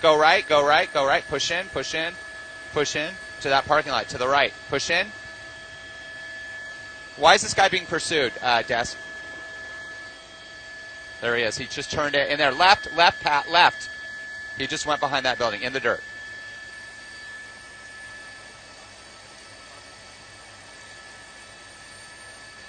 go right, go right, go right. Push in, push in, push in to that parking lot. To the right. Push in. Why is this guy being pursued, Des? There he is. He just turned it in there. Left, left, Pat, left. He just went behind that building in the dirt.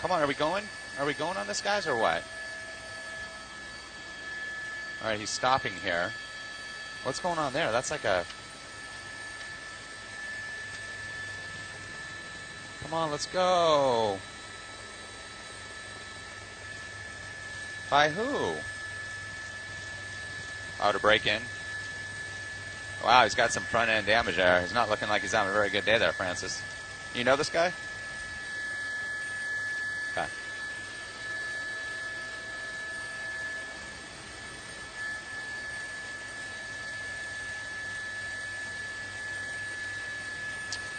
Come on, are we going? Are we going on this, guys, or what? All right, he's stopping here. What's going on there? That's like a... Come on, let's go. By who? Oh, to break in. Wow, he's got some front-end damage there. He's not looking like he's having a very good day there, Francis. You know this guy? Okay.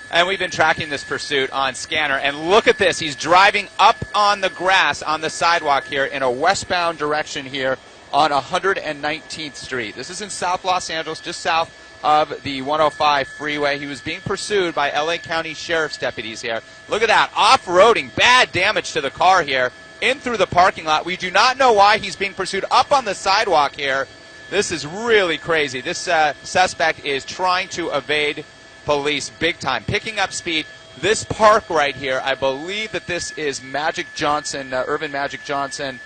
And we've been tracking this pursuit on Scanner. And look at this. He's driving up on the grass on the sidewalk here in a westbound direction here on 119th Street. This is in South Los Angeles, just south of the 105 freeway. He was being pursued by L.A. County Sheriff's deputies here. Look at that. Off-roading. Bad damage to the car here. In through the parking lot. We do not know why he's being pursued up on the sidewalk here. This is really crazy. This suspect is trying to evade police big time, picking up speed. This park right here, I believe that this is Magic Johnson, Irvin Magic Johnson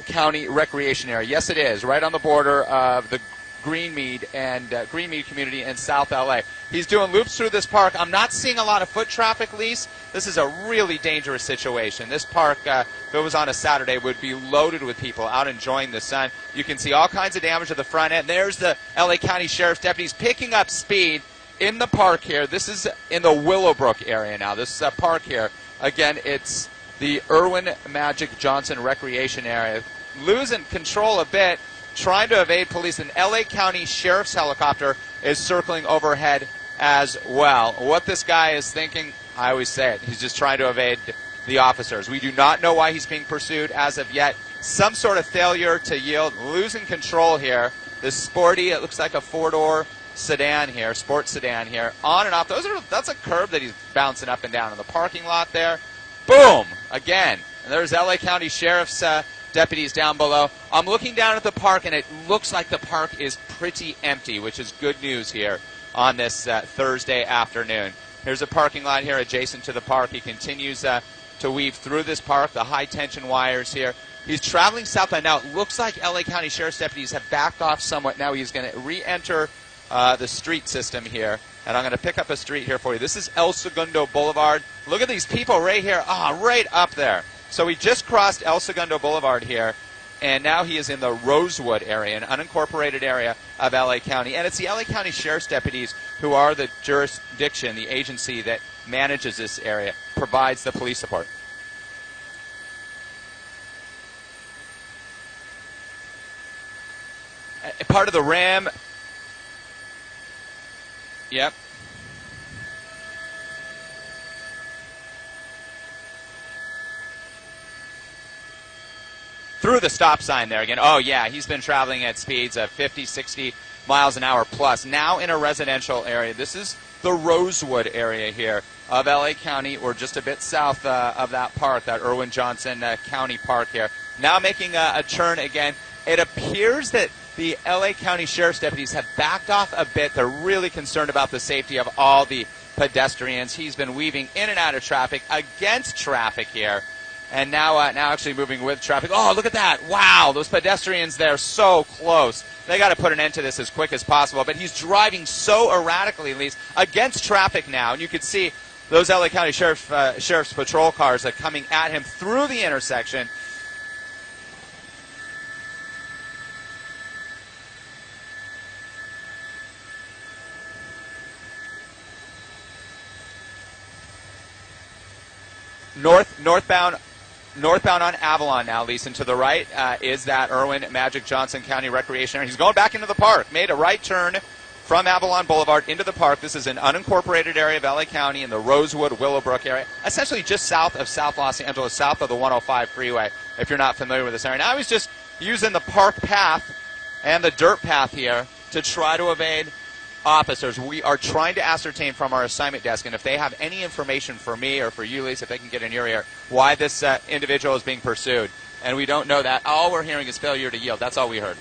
County Recreation Area. Yes, it is, right on the border of the Greenmead community in South LA. He's doing loops through this park. I'm not seeing a lot of foot traffic, Lise. This is a really dangerous situation. This park, if it was on a Saturday, would be loaded with people out enjoying the sun. You can see all kinds of damage at the front end. There's the LA County Sheriff's deputies picking up speed in the park here. This is in the Willowbrook area now. This park here, again, it's the Irwin Magic Johnson Recreation Area. Losing control a bit, trying to evade police. An LA County Sheriff's helicopter is circling overhead as well. What this guy is thinking, I always say it, he's just trying to evade the officers. We do not know why he's being pursued as of yet. Some sort of failure to yield, losing control here. This sporty, it looks like a four-door sedan here, sports sedan here, on and off. That's a curb that he's bouncing up and down in the parking lot there. Boom! Again. And there's LA County Sheriff's deputies down below. I'm looking down at the park, and it looks like the park is pretty empty, which is good news here on this Thursday afternoon. Here's a parking lot here adjacent to the park. He continues to weave through this park, the high-tension wires here. He's traveling southbound. Now, it looks like LA County Sheriff's deputies have backed off somewhat. Now he's going to re-enter the street system here, and I'm going to pick up a street here for you. This is El Segundo Boulevard. Look at these people right here, right up there. So he just crossed El Segundo Boulevard here, and now he is in the Rosewood area, an unincorporated area of L.A. County. And it's the L.A. County Sheriff's deputies who are the jurisdiction, the agency that manages this area, provides the police support. Part of the RAM. Yep. Through the stop sign there again. Oh, yeah, he's been traveling at speeds of 50, 60 miles an hour plus. Now in a residential area. This is the Rosewood area here of L.A. County, or just a bit south of that park, that Irwin Johnson County Park here. Now making a turn again. It appears that the L.A. County Sheriff's deputies have backed off a bit. They're really concerned about the safety of all the pedestrians. He's been weaving in and out of traffic, against traffic here. And now actually moving with traffic. Oh, look at that. Wow, those pedestrians there so close. They got to put an end to this as quick as possible. But he's driving so erratically, Lise, against traffic now. And you can see those L.A. County Sheriff's patrol cars are coming at him through the intersection. Northbound on Avalon now, Lisa. And to the right is that Irwin Magic Johnson County Recreation Area. He's going back into the park. Made a right turn from Avalon Boulevard into the park. This is an unincorporated area of L.A. County in the Rosewood, Willowbrook area, essentially just south of South Los Angeles, south of the 105 freeway, if you're not familiar with this area. Now he's just using the park path and the dirt path here to try to evade officers. We are trying to ascertain from our assignment desk, and if they have any information for me or for you, Lisa, if they can get in your ear, why this individual is being pursued. And we don't know that. All we're hearing is failure to yield. That's all we heard.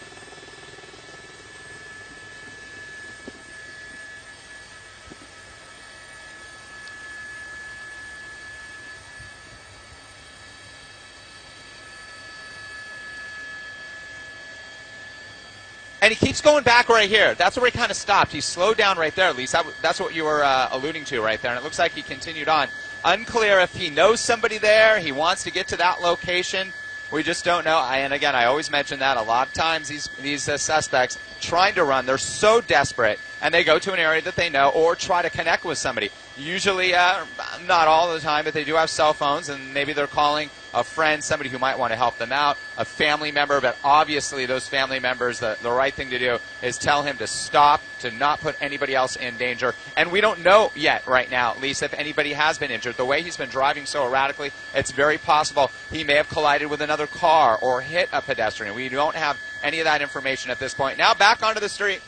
And he keeps going back right here. That's where he kind of stopped. He slowed down right there, at least. That's what you were alluding to right there. And it looks like he continued on. Unclear if he knows somebody there. He wants to get to that location. We just don't know. And again, I always mention that a lot of times these suspects trying to run, they're so desperate, and they go to an area that they know or try to connect with somebody. Usually, not all the time, but they do have cell phones, and maybe they're calling a friend, somebody who might want to help them out, a family member, but obviously those family members, the right thing to do is tell him to stop, to not put anybody else in danger. And we don't know yet right now, at least, if anybody has been injured. The way he's been driving so erratically, it's very possible he may have collided with another car or hit a pedestrian. We don't have any of that information at this point. Now back onto the street.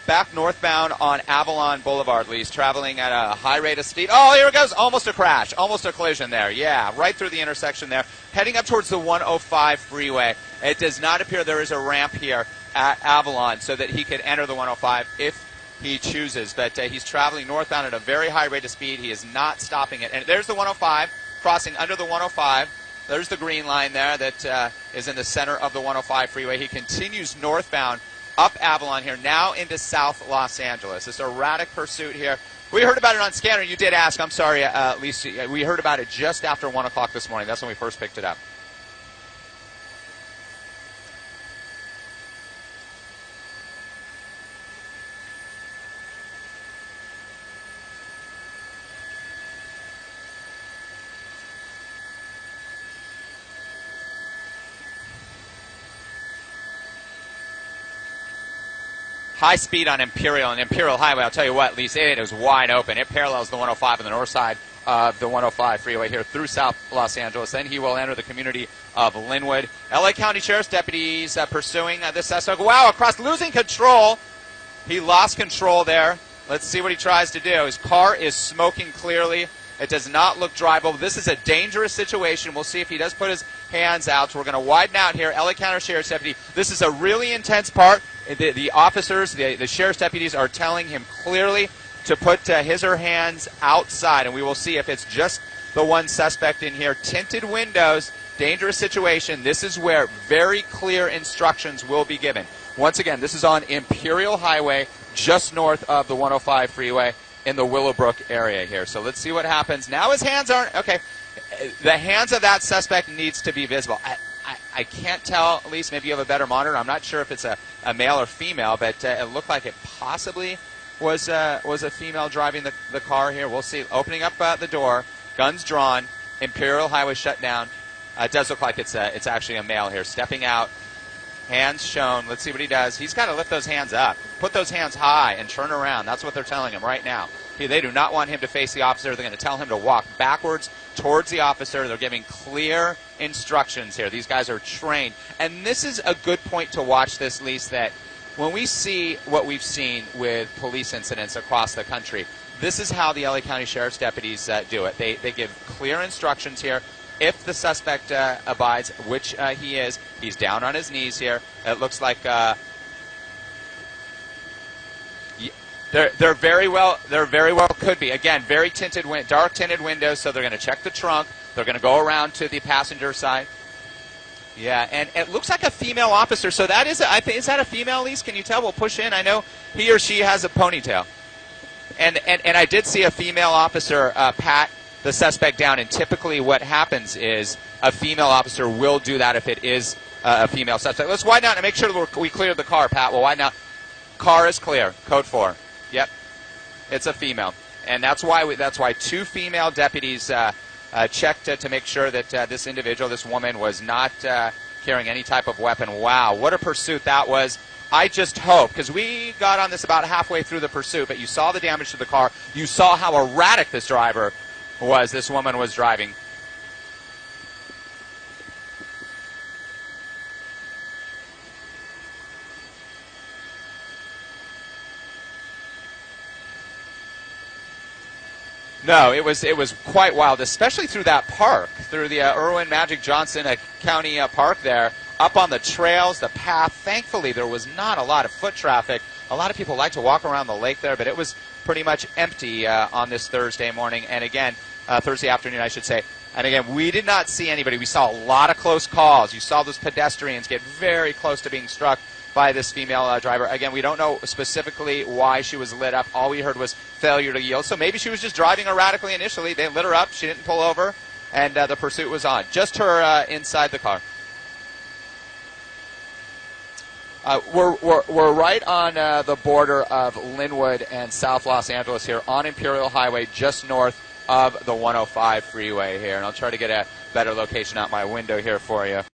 Back northbound on Avalon Boulevard, Lee's traveling at a high rate of speed. Oh, here it goes. Almost a crash. Almost a collision there. Yeah, right through the intersection there. Heading up towards the 105 freeway. It does not appear there is a ramp here at Avalon so that he could enter the 105 if he chooses. But he's traveling northbound at a very high rate of speed. He is not stopping it. And there's the 105, crossing under the 105. There's the green line there that is in the center of the 105 freeway. He continues northbound up Avalon here, now into South Los Angeles. This erratic pursuit here. We heard about it on Scanner. You did ask. I'm sorry, Lisa. We heard about it just after 1 o'clock this morning. That's when we first picked it up. High speed on Imperial, and Imperial Highway, I'll tell you what, Lisa, it is wide open. It parallels the 105 on the north side of the 105 freeway here through South Los Angeles. Then he will enter the community of Linwood. L.A. County Sheriff's deputies pursuing this suspect. Wow, across, losing control. He lost control there. Let's see what he tries to do. His car is smoking clearly. It does not look drivable. This is a dangerous situation. We'll see if he does put his hands out. So we're going to widen out here. L.A. County Sheriff's deputy. This is a really intense part. The officers, the sheriff's deputies are telling him clearly to put his or her hands outside, and we will see if it's just the one suspect in here. Tinted windows, dangerous situation. This is where very clear instructions will be given. Once again, this is on Imperial Highway, just north of the 105 freeway in the Willowbrook area here. So let's see what happens. Now his hands aren't, okay, the hands of that suspect needs to be visible. I can't tell, at least maybe you have a better monitor. I'm not sure if it's a male or female, but it looked like it possibly was a female driving the car here. We'll see. Opening up the door, guns drawn, Imperial Highway shut down. It does look like it's actually a male here. Stepping out, hands shown. Let's see what he does. He's got to lift those hands up. Put those hands high and turn around. That's what they're telling him right now. They do not want him to face the officer. They're going to tell him to walk backwards towards the officer. They're giving clear instructions here. These guys are trained. And this is a good point to watch this, Lise, that when we see what we've seen with police incidents across the country, this is how the LA County Sheriff's deputies do it. They give clear instructions here. If the suspect abides, which he is, he's down on his knees here. It looks like they're very well could be. Again, very dark tinted windows, so they're going to check the trunk. They're going to go around to the passenger side. Yeah, and it looks like a female officer. So that is that a female, Lise? Can you tell? We'll push in. I know he or she has a ponytail. And I did see a female officer pat the suspect down, and typically what happens is a female officer will do that if it is a female suspect. Let's widen out and make sure we clear the car, Pat. We'll widen out. Car is clear. Code 4. Yep, it's a female, and that's why two female deputies checked to make sure that this individual, this woman, was not carrying any type of weapon. Wow, what a pursuit that was. I just hope, because we got on this about halfway through the pursuit, but you saw the damage to the car. You saw how erratic this driver this woman was driving. No, it was quite wild, especially through that park, through the Irwin Magic Johnson County Park there, up on the trails, the path. Thankfully, there was not a lot of foot traffic. A lot of people like to walk around the lake there, but it was pretty much empty on this Thursday morning, and again, Thursday afternoon, I should say. And again, we did not see anybody. We saw a lot of close calls. You saw those pedestrians get very close to being struck by this female driver. Again, we don't know specifically why she was lit up. All we heard was failure to yield. So maybe she was just driving erratically initially. They lit her up. She didn't pull over, and the pursuit was on. Just her inside the car. We're right on the border of Linwood and South Los Angeles here on Imperial Highway, just north of the 105 freeway here. And I'll try to get a better location out my window here for you.